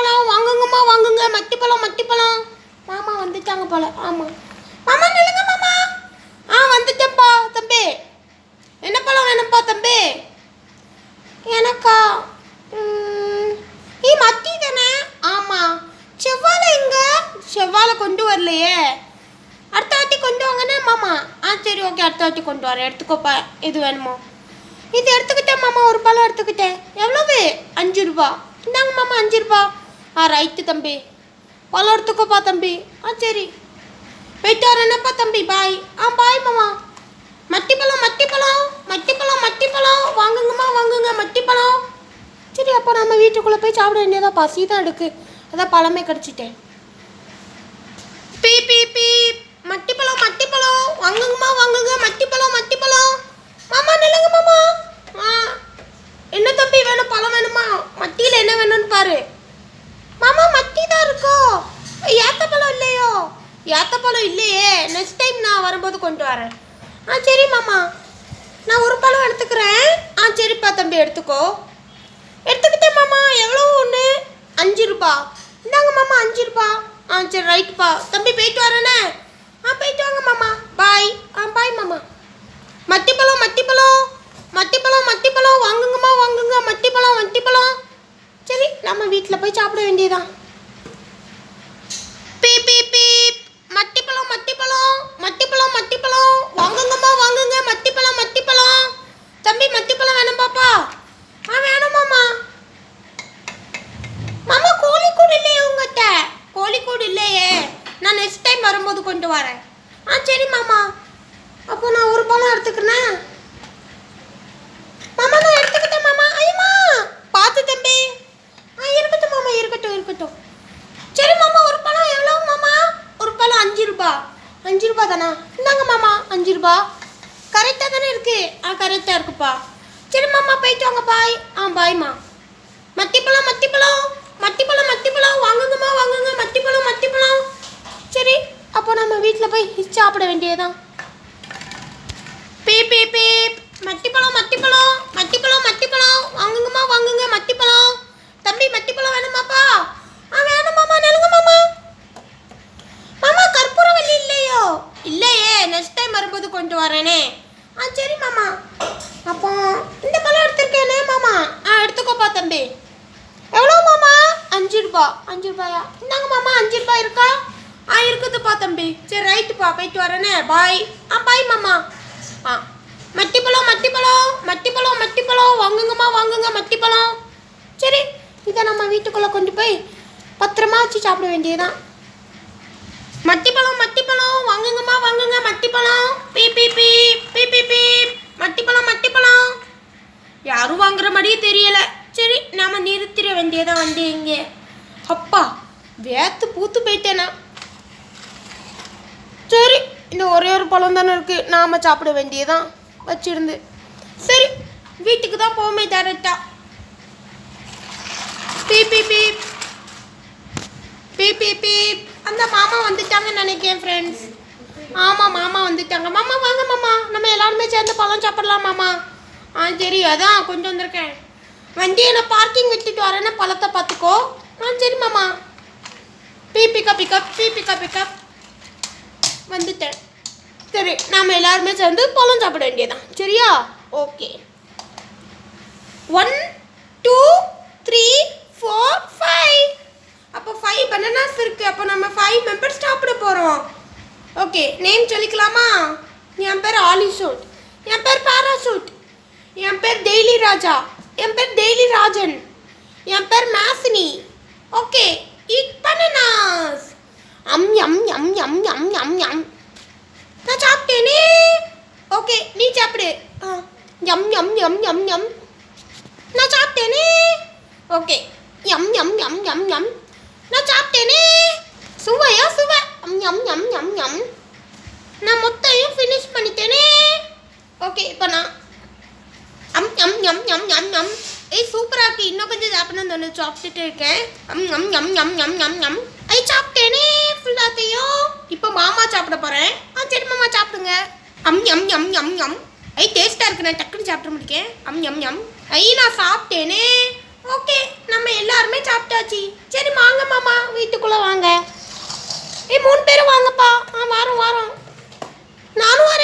மட்டிப்பழம் வாங்குங்கம்மா வாங்குங்க. மட்டிப்பழம். மாமா வந்துட்டாங்க போல. ஆமாம் மாமா நில்லுங்க மாமா. வந்துட்டேன்ப்பா தம்பி. என்ன பழம் வேணும்ப்பா தம்பி? எனக்கா? மத்தி தானே? ஆமாம். செவ்வாழை எங்கே? செவ்வாழை கொண்டு வரலையே. அடுத்த வாட்டி கொண்டு வாங்கண்ணே மாமா. சரி ஓகே, அடுத்த வாட்டி கொண்டு வரேன். எடுத்துக்கோப்பா இது வேணுமோ. இது எடுத்துக்கிட்டேன் மாமா, ஒரு பழம் எடுத்துக்கிட்டேன். எவ்வளவு? 5 ரூபா. இந்தாங்க மாமா 5 ரூபா. ரைட்டு தம்பி. பழம் எடுத்துக்கோப்பா தம்பி. சரி போயிட்டு வரேன்னப்பா தம்பி. பாய். பாய் மாமா. மட்டிப்பழம் வாங்குங்கம்மா வாங்குங்க மட்டிப்பழம். சரி அப்போ நம்ம வீட்டுக்குள்ளே போய் சாப்பிட வேண்டியதான். பசி தான் எடுக்கு, அதான் பழமே கடிச்சிட்டேன். பீ பீ பீ. மட்டிப்பழம் வாங்குங்கம்மா வாங்குங்க. மட்டிப்பழம். மாமா நில்லுங்க மாமா. என்ன தம்பி வேணும்? பழம் வேணுமா? மட்டியில் என்ன வேணும்னு பாரு மாமா. மட்டி தான் இருக்கோ? ஏத்தப்பழம் இல்லையோ? ஏத்தப்பழம் இல்லையே. நெக்ஸ்ட் டைம் நான் வரும்போது கொண்டு வரேன். சரி மாமா, நான் ஒரு பழம் எடுத்துக்கிறேன். சரிப்பா தம்பி எடுத்துக்கோ. எடுத்துக்கிட்டேன் மாமா. எவ்வளோ ஒன்று? 5 ரூபா. இந்தாங்க மாமா 5 ரூபா. சரி ரைட்டுப்பா தம்பி. போயிட்டு வரேனே. போயிட்டு வாங்க மாமா. பாய். பாய் மாமா. மட்டிப்பழம் வாங்குங்கம்மா வாங்குங்க. மட்டிப்பழம். சரி நம்ம வீட்டில் போய் சாப்பிட வேண்டியதான். பீ பீ பீ. மட்டிப்பழம் வாங்குங்கம்மா வாங்குங்க. மட்டிப்பழம். தம்பி மட்டிப்பழம் வேணும் பாப்பா? வேணும் மாமா. மாமா கோழிக்கூடு இல்லையே உங்கள்கிட்ட? கோழிக்கூடு இல்லையே. நான் நெக்ஸ்ட் டைம் வரும்போது கொண்டு வரேன். சரி மாமா. அப்போ நான் ஒரு பழம் எடுத்துக்கிறேன் மாமா. நான் எடுத்துக்கிட்டேன் மாமா. ஐயம்மா பார்த்து தம்பி. இருக்கட்டும் மாமா, இருக்கட்டும். சரி மாமா, ஒரு பழம் எவ்வளோ மாமா? ஒரு பழம் 5 ரூபா. 5 ரூபா தானா? இந்தாங்க மாமா 5 ரூபா. கரெக்டாக தானே இருக்கு? கரெக்டாக இருக்குப்பா. சரி மாமா போயிட்டு வாங்க. பாய். பாய்மா. மட்டிப்பழம் வாங்குங்கம்மா வாங்குங்க. மட்டிப்பழம். சரி அப்போ நம்ம வீட்டில் போய் சாப்பிட வேண்டியதான். பீ பீ பீ. மட்டிப்பழம் வாங்குங்கம்மா வாங்குங்க. மட்டிப்பழம். தம்பி மட்டிப்பழம் வேணுமாப்பா? வேணும் மாமா. நெலுங்க மாமா. மாமா கற்பூரவல்லி இல்லையோ? இல்லையே. நெக்ஸ்ட் டைம் வரும்போது கொண்டு வரேனே. சரி மாமா. அப்போ இந்த பழம் எடுத்துருக்கேனே மாமா. எடுத்துக்கோப்பா தம்பி. எவ்வளோ மாமா? 5 ரூபா. 5 ரூபாயா? இந்தாங்க மாமா 5 ரூபா இருக்கா? இருக்குதுப்பா தம்பி. சரி ரைட்டுப்பா போயிட்டு வரேனே. பாய். பாய் மாமா. மட்டிப்பழம் வாங்குங்கம்மா வாங்குங்க. மட்டிப்பழம். சரி இதை நம்ம வீட்டுக்குள்ளே கொண்டு போய் பத்திரமா வச்சு சாப்பிட வேண்டியதுதான். மட்டிப்பழம் வாங்குங்கம்மா வாங்குங்க. மட்டிப்பழம். பீ பீ பீ. மட்டிப்பழம். யாரும் வாங்குற மாதிரியே தெரியல. சரி நாம நிறுத்திட வேண்டியதான் வண்டி. இங்கே அப்பா வேத்து பூத்து போயிட்டேனா. சரி இந்த ஒரே ஒரு பழம் தானே இருக்கு, நாம சாப்பிட வேண்டியதான் வச்சிருந்து. சரி வீட்டுக்கு தான் போமே டேரக்டா. பீ பீ பீ. அந்த மாமா வந்துட்டாங்கன்னு நினைக்கிறேன் ஃப்ரெண்ட்ஸ். ஆமாம் மாமா வந்துட்டாங்க. மாமா வாங்க மாமா, நம்ம எல்லாருமே சேர்ந்து பழம் சாப்பிடலாம் மாமா. சரி அதான் கொண்டு வந்திருக்கேன். வண்டியை நான் பார்க்கிங் விட்டுட்டு வரேன்னா பழத்தை பார்த்துக்கோ. சரி மாமா. பீ பிக்கப் வந்துட்டேன். சரி நாம் எல்லாருமே சேர்ந்து பழம் சாப்பிட வேண்டியதான். சரியா? ஓகே. 1 2 3 4 5. அப்போ 5 பனானாஸ் இருக்குது. அப்போ நம்ம 5 மெம்பர்ஸ் சாப்பிட போகிறோம். Okay name சொல்லிக்கலாமா? என் பேர் ஆலிசூட், என் பேர் பாராசூட், என் பேர் டெய்லி ராஜா, என் பேர் டெய்லி ராஜன், என் பேர் மேசினி. Okay eat bananas. யம் நான் சாப்பிட்டேனே. ஓகே நீ சாப்பிடு. யம் நான் சாப்பிட்டேனே. ஓகே யம் நான் சாப்பிட்டேனே. சுவையா சுவை. யம் நான் மொத்தையும் ஃபினிஷ் பண்ணிட்டேனே. ஓகே இப்போ நான் சூப்பராக இருக்கு. இன்னும் கொஞ்சம் சாப்பிடணும்னு தோணு, சாப்பிட்டுட்டு இருக்கேன். சாப்பிட்டேனே ஃபுல்லாத்தையும். இப்போ மாமா சாப்பிட போகிறேன். சரி மாமா சாப்பிடுங்க. டேஸ்ட்டாக இருக்கு. நான் டக்குன்னு சாப்பிட முடிக்கேன். நான் சாப்பிட்டேனே. ஓகே நம்ம எல்லாருமே சாப்பிட்டாச்சு. சாப்பிட்டாச்சு. சரி வாங்க மாமா, வீட்டுக்குள்ளே வாங்க. 3 பேரும் வாங்கப்பா. வாரோம் வாரோம். நானும் வரேன்.